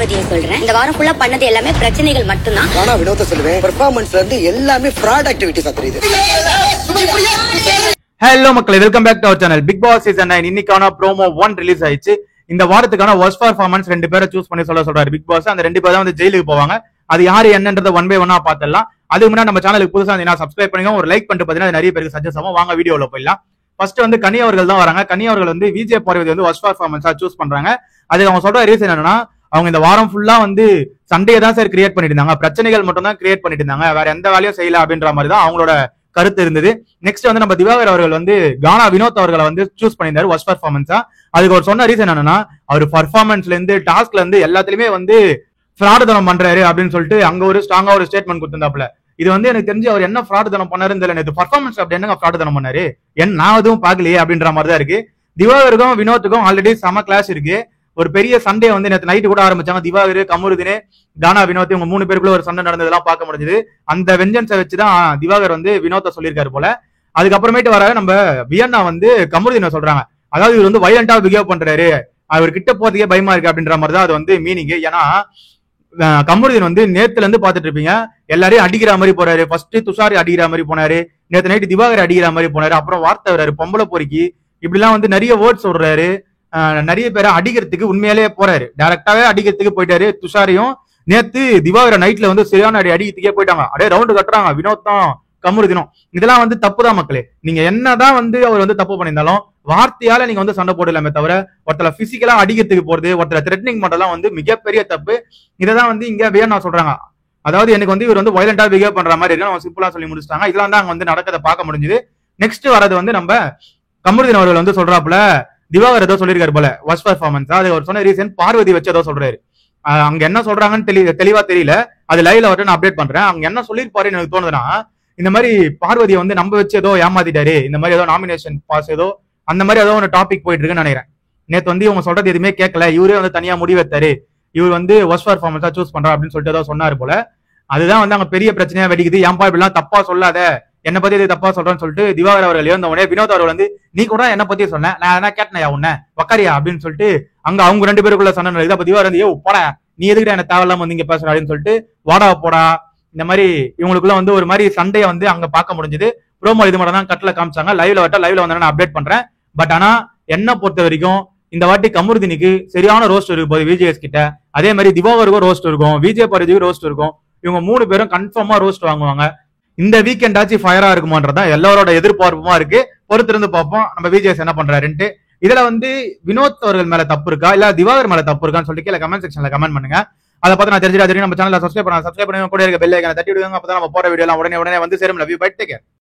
சொல்றேன். இந்த வாரம் ஃபுல்லா பண்ணது எல்லாமே பிரச்சனைகள் மட்டும்தான். ஆனா வினோத சொல்லுவேன், பெர்ஃபார்மன்ஸ்ல இருந்து எல்லாமே ஃப்ராட் ஆக்டிவிட்டிஸா தெரியுது. ஹலோ மக்களே, welcome back to our channel. Bigg Boss season 9 இன்னைக்கான ப்ரோமோ 1 ரிலீஸ் ஆயிடுச்சு. இந்த வாரத்துக்கான வொர்ஸ்ட் பெர்ஃபார்மன்ஸ் 2 பேரை சூஸ் பண்ணி சொல்றாரு பிக் பாஸ். அந்த 2 பேர் தான் வந்து ஜெயிலுக்கு போவாங்க. அது யாரு என்னன்றத ஒன் பை ஒன்னா பாத்திரலாம். அதுக்கு முன்னாடி நம்ம சேனலுக்கு புதுசா இருந்தீங்கன்னா சப்ஸ்கிரைப் பண்ணுங்க, ஒரு லைக் பண்ணிட்டு பாத்தீங்கன்னா நிறைய பேருக்கு சஜஸ்ட் ஆகும். வாங்க வீடியோல போயிடலாம். ஃபர்ஸ்ட் வந்து கனி அவர்கள் தான் வராங்க. கனி அவர்கள் வந்து விஜய் பார்வதி வந்து வொர்ஸ்ட் பெர்ஃபார்மன்ஸா சூஸ் பண்றாங்க. அதுக்கு அவங்க சொல்ற ரீசன் என்னன்னா, அவங்க இந்த வாரம் ஃபுல்லா வந்து சண்டையை தான் சார் கிரியேட் பண்ணிட்டு இருந்தாங்க, பிரச்சனைகள் மட்டும் தான் கிரியேட் பண்ணிட்டு இருந்தாங்க, வேற எந்த வேலையும் செய்யல அப்படின்ற மாதிரி தான் அவங்களோட கருத்து இருந்தது. நெக்ஸ்ட் வந்து நம்ம திவாகர் அவர்கள் வந்து கானா வினோத் அவர்களை வந்து சூஸ் பண்ணியிருந்தாரு வொர்ஸ்ட் பெர்ஃபார்மன்ஸா. அதுக்கு அவர் சொன்ன ரீசன் என்னன்னா, அவர் பர்ஃபார்மன்ஸ்ல இருந்து டாஸ்க்ல இருந்து எல்லாத்துலயுமே வந்து ஃப்ராடுதனம் பண்றாரு அப்படின்னு சொல்லிட்டு அங்க ஒரு ஸ்ட்ராங்கா ஒரு ஸ்டேட்மெண்ட் கொடுத்திருந்தாப்ல. இது வந்து எனக்கு தெரிஞ்சு அவர் என்ன ஃப்ராடுதனம் பண்ணாருன்னு தெரியல. இது பர்ஃபார்மன்ஸ் அப்படி என்னங்க ஃப்ராடுதனம் பண்ணாரு, நான் எதுவும் பாக்கலையே அப்படின்ற மாதிரி தான் இருக்கு. திவாகருக்கும் வினோத்துக்கும் ஆல்ரெடி செம கிளாஸ் இருக்கு. ஒரு பெரிய சண்டே வந்து நேற்று நைட்டு கூட ஆரம்பிச்சாங்க. திவாகர், கமருதீன், கானா வினோத் இவங்க 3 பேருக்குள்ள ஒரு சண்டை நடந்ததெல்லாம் பார்க்க முடிஞ்சது. அந்த வெஞ்சன்ஸை வச்சுதான் திவாகர் வந்து வினோத்தை சொல்லியிருக்காரு போல. அதுக்கப்புறமேட்டு வர நம்ம வியன்னா வந்து கமருதீனை சொல்றாங்க, அதாவது இவர் வந்து வயலண்டா பிஹேவ் பண்றாரு, அவர் கிட்ட போறதுக்கே பயமா இருக்கு அப்படின்ற மாதிரி தான் அது வந்து மீனிங். ஏன்னா கமருதீன் வந்து நேத்துல இருந்து பாத்துட்டு இருப்பீங்க, எல்லாரையும் அடிக்கிற மாதிரி போறாரு. ஃபர்ஸ்ட் துஷாரி அடிக்கிற மாதிரி போனாரு, நேற்று நைட்டு திவாகர் அடிக்கிற மாதிரி போனாரு, அப்புறம் வார்த்தை வர்றாரு பொம்பளை பொறுக்கி, இப்படி எல்லாம் வந்து நிறைய வேர்ட்ஸ் சொல்றாரு. நிறைய பேரை அடிக்கிறதுக்கு உண்மையிலேயே போறாரு, டைரக்டாவே அடிக்கிறதுக்கு போயிட்டாரு. துஷாரியும் நேத்து திவாகர நைட்ல வந்து சரியான அடிக்கிறதுக்கே போயிட்டாங்க. அப்படியே ரவுண்டு கட்டுறாங்க வினோத்தும் கமருதீனும். இதெல்லாம் வந்து தப்பு தான் மக்களே. நீங்க என்னதான் வந்து அவர் வந்து தப்பு பண்ணியிருந்தாலும் வார்த்தையால நீங்க வந்து சண்டை போடலாமே தவிர ஒருத்தர பிசிக்கலா அடிக்கிறதுக்கு போறது, ஒருத்தர த்ரெட்னிங் பண்றதெல்லாம் வந்து மிகப்பெரிய தப்பு. இதான் வந்து இங்க வேணா சொல்றாங்க. அதாவது எனக்கு வந்து இவர் வந்து வயலண்டா பிஹேவ் பண்ற மாதிரி இருக்கு, அவங்க சிம்பிளா சொல்லி முடிச்சிட்டாங்க. இதெல்லாம் தான் அங்க வந்து நடக்கதை பார்க்க முடிஞ்சது. நெக்ஸ்ட் வரது வந்து நம்ம கமருதீன் அவர்கள் வந்து சொல்றாப்புல, திவாகர் ஏதோ சொல்லியிருக்காரு போல வொர்ஸ்ட் பெர்ஃபார்மன்ஸ். அது அவர் சொன்ன ரீசன் பார்வதி வச்சு ஏதோ சொல்றாரு. அங்க என்ன சொல்றாங்கன்னு தெளிவா தெரியல, அது லைவ்ல வரட்டு நான் அப்டேட் பண்றேன். அவங்க என்ன சொல்லியிருப்பாருன்னு எனக்கு தோணுதுன்னா, இந்த மாதிரி பார்வதியை வந்து நம்ப வச்சு ஏதோ ஏமாத்திட்டாரு, இந்த மாதிரி ஏதோ நாமினேஷன் பாஸ் ஏதோ அந்த மாதிரி ஏதோ ஒரு டாபிக் போயிட்டு இருக்குன்னு நினைக்கிறேன். நேற்று வந்து இவங்க சொல்றது எதுவுமே கேட்கல, இவரே வந்து தனியா முடிவெடுத்தாரு, இவர் வந்து வொர்ஸ்ட் பெர்ஃபார்மன்ஸா சூஸ் பண்றா அப்படின்னு சொல்லிட்டு ஏதோ சொன்னாரு போல. அதுதான் வந்து அங்க பெரிய பிரச்சனையா வெடிக்குது. ஏன்பா இப்படிலாம் தப்பா சொல்லாத, என்ன பத்தி இது தப்பா சொல்றேன்னு சொல்லிட்டு திவாகர் அவர்கள் இருந்த உடனே வினோத் அவர்கள் வந்து, நீ கூட என்ன பத்தி சொன்ன, நான் என்ன கேட்டனையா உன்ன வக்காரியா அப்படின்னு சொல்லிட்டு அங்க அவங்க 2 பேருக்குள்ள சண்டை நடக்குது. அப்ப திவாகர் வந்து, ஏ போடா நீ எதுக்கிட்ட என்ன தேவையில்லாம வந்து இங்க பேசுற அப்படின்னு சொல்லிட்டு வாடா போடா இந்த மாதிரி இவங்களுக்குள்ள வந்து ஒரு மாதிரி சண்டையை வந்து அங்க பார்க்க முடிஞ்சது. ப்ரோமோ இது மட்டும் தான் கட்ல காமிச்சாங்க. லைவ்ல வந்தா நான் அப்டேட் பண்றேன். பட் ஆனா என்ன பொறுத்த வரைக்கும் இந்த வாட்டி கமருதீனுக்கு சரியான ரோஸ்ட் இருக்கு போது விஜேஎஸ் கிட்ட. அதே மாதிரி திவாகருக்கும் ரோஸ்ட் இருக்கும், விஜய் பார்வதிக்கும் ரோஸ்ட் இருக்கும். இவங்க 3 பேரும் கன்ஃபார்மா ரோஸ்ட் வாங்குவாங்க. இந்த வீக்கெண்ட் ஆச்சு ஃபயரா இருக்குமான்றதான் எல்லாரோட எதிர்பார்ப்புமா இருக்கு. பொறுத்திருந்து பார்ப்போம் நம்ம விஜேஎஸ் என்ன பண்றாருன்ட்டு. இதுல வந்து வினோத் அவர்கள் மேல தப்பு இருக்கா இல்ல திவாகர் மேல தப்பு இருக்கான்னு சொல்லி கீழே கமெண்ட் செக்ஷன்ல கமெண்ட் பண்ணுங்க. அதை பார்த்து நான் தெரிஞ்சுட்டு நம்ம சேனலை சப்ஸ்கிரைப் பண்ணுங்க, கூட இருக்க பெல் ஐகானை தட்டி விடுங்க. அப்பதான் நம்ம போற வீடியோ எல்லாம் உடனே வந்து சேரும். Love you, bye, take care.